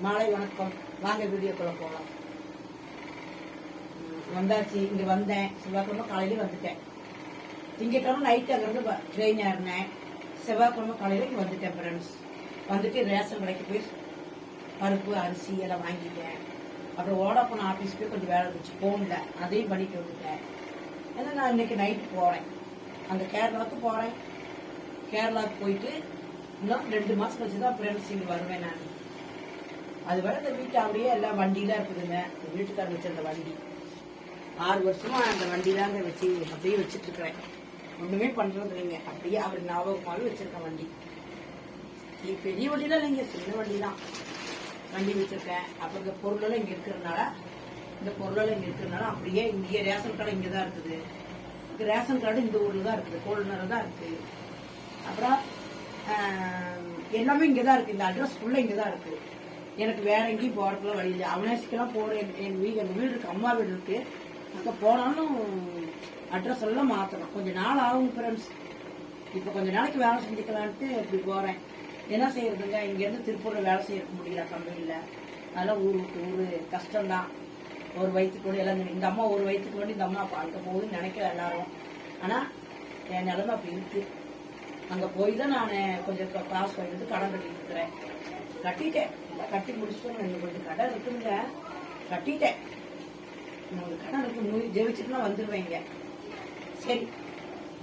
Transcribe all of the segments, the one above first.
மாலை வணக்கம். வாங்க வீடியோக்குள்ள போகலாம். வந்தாச்சு. இங்க வந்தேன். செவ்வாய்க்கிழமை காலையில வந்துட்டேன். திங்கக்கிழமை நைட்டு அங்கிருந்து ட்ரெயின் ஏறினேன். செவ்வாய்க்கிழமை காலையில இங்க வந்துட்டேன் ஃப்ரெண்ட்ஸ். வந்துட்டு ரேஷன் கடைக்கு போய் பருப்பு அரிசி எல்லாம் வாங்கிட்டேன். அப்புறம் ஓடாப்போன ஆஃபீஸ் போய் கொஞ்சம் வேலை இருந்துச்சு போன்ல, அதையும் பண்ணிட்டு வந்துட்டேன். ஏன்னா நான் இன்னைக்கு நைட்டு போறேன். அந்த கேரளாவுக்கு போறேன். கேரளாவுக்கு போயிட்டு இன்னும் 2 மாசம் கழிச்சுதான் ஃப்ரெண்ட்ஸ் இங்க வருவேன் நான். அது வரை இந்த வீட்டு அப்படியே எல்லாம் வண்டி தான் இருக்குதுங்க. வீட்டுக்காரர் வச்சிருந்த வண்டி 6 வருஷமா அந்த வண்டி தாங்க வச்சு அப்படியே வச்சுட்டு இருக்கிறேன். ஒண்ணுமே பண்றது இல்லைங்க. அப்படியே அவர் ஞாபகமாவே வச்சிருக்கேன் வண்டி. பெரிய வண்டிலாம் இல்லைங்க, சின்ன வண்டி தான் வண்டி வச்சிருக்கேன். அப்புறம் இந்த பொருளெல்லாம் இங்க இருக்கிறதுனால அப்படியே இங்கே ரேஷன் கடை இங்கதான் இருக்குது. ரேஷன் கார்டு இந்த ஊர்ல தான் இருக்குது, கோல்நர் தான் இருக்கு. அப்புறம் எல்லாமே இங்கதான் இருக்கு. இந்த அட்ரஸ் ஃபுல்லா இங்கதான் இருக்கு. எனக்கு வேற எங்கேயும் போறதுக்குள்ள வழி இல்லை. அவனாசிக்கெல்லாம் போறேன். எங்க வீடு இருக்கு, அம்மா வீடு இருக்கு. அங்க போனாலும் அட்ரஸ் எல்லாம் மாத்தணும். கொஞ்சம் நாள் ஆகும் ஃப்ரெண்ட்ஸ். இப்ப கொஞ்ச நாளைக்கு வேலை செஞ்சுக்கலான்ட்டு இப்படி போறேன். என்ன செய்யறதுங்க, இங்க இருந்து திருப்பூர்ல வேலை செய்ய முடியல கம்பெனில. அதெல்லாம் ஊர் விட்டு ஊரு கஷ்டம்தான். ஒரு வயிற்றுக்கு வேண்டி எல்லாம் இந்த அம்மா ஒரு வயிற்றுக்கு வேண்டி இந்த அம்மா அங்க போகுதுன்னு நினைக்கல எல்லாரும். ஆனா என் நிலைமை அப்படி இருக்கு. அங்க போய் தான் நான் கொஞ்சம் காசு வாங்கிட்டு கடன் கட்டிட்டு இருக்கிறேன். கட்டிட்டேன், கட்டி முடிச்சுட்டு எனக்கு கொஞ்சம் கடன் இருக்குங்க. கட்டிட்டேன். உங்களுக்கு கடன் இருக்கு, ஜெயிச்சுட்டுனா வந்துடுவேங்க. சரி,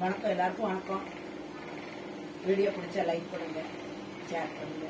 வணக்கம் எல்லாருக்கும் வணக்கம். வீடியோ பிடிச்சா லைக் பண்ணுங்க, ஷேர் பண்ணுங்க.